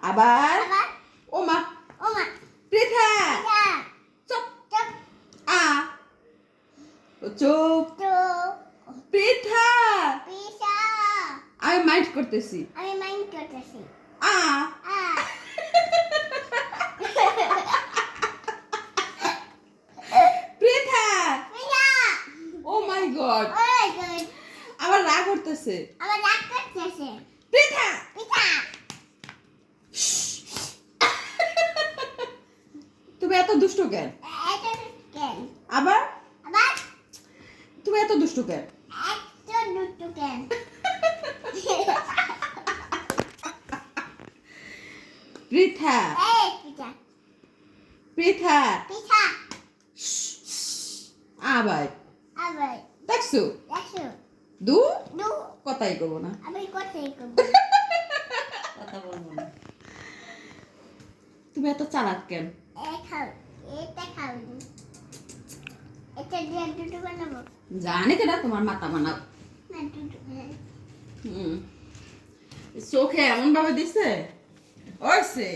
আবার ওমা পৃথা চুপ আ চুপ পৃথা আমি মাইন্ড করতেছি আ পৃথা ও মাই গড আবার রাগ করতেছে পৃথা তুমি এত দুষ্ট কেন আবার তুমি এত দুষ্ট কেন পৃথা পৃথা আবার দেখছো দু কথাই করবো না কথা বলবো না তুমি এত চালাক কেন জানি কেনা তোমার মাথা বানাবো চোখে এমন ভাবে দিছে ওইছে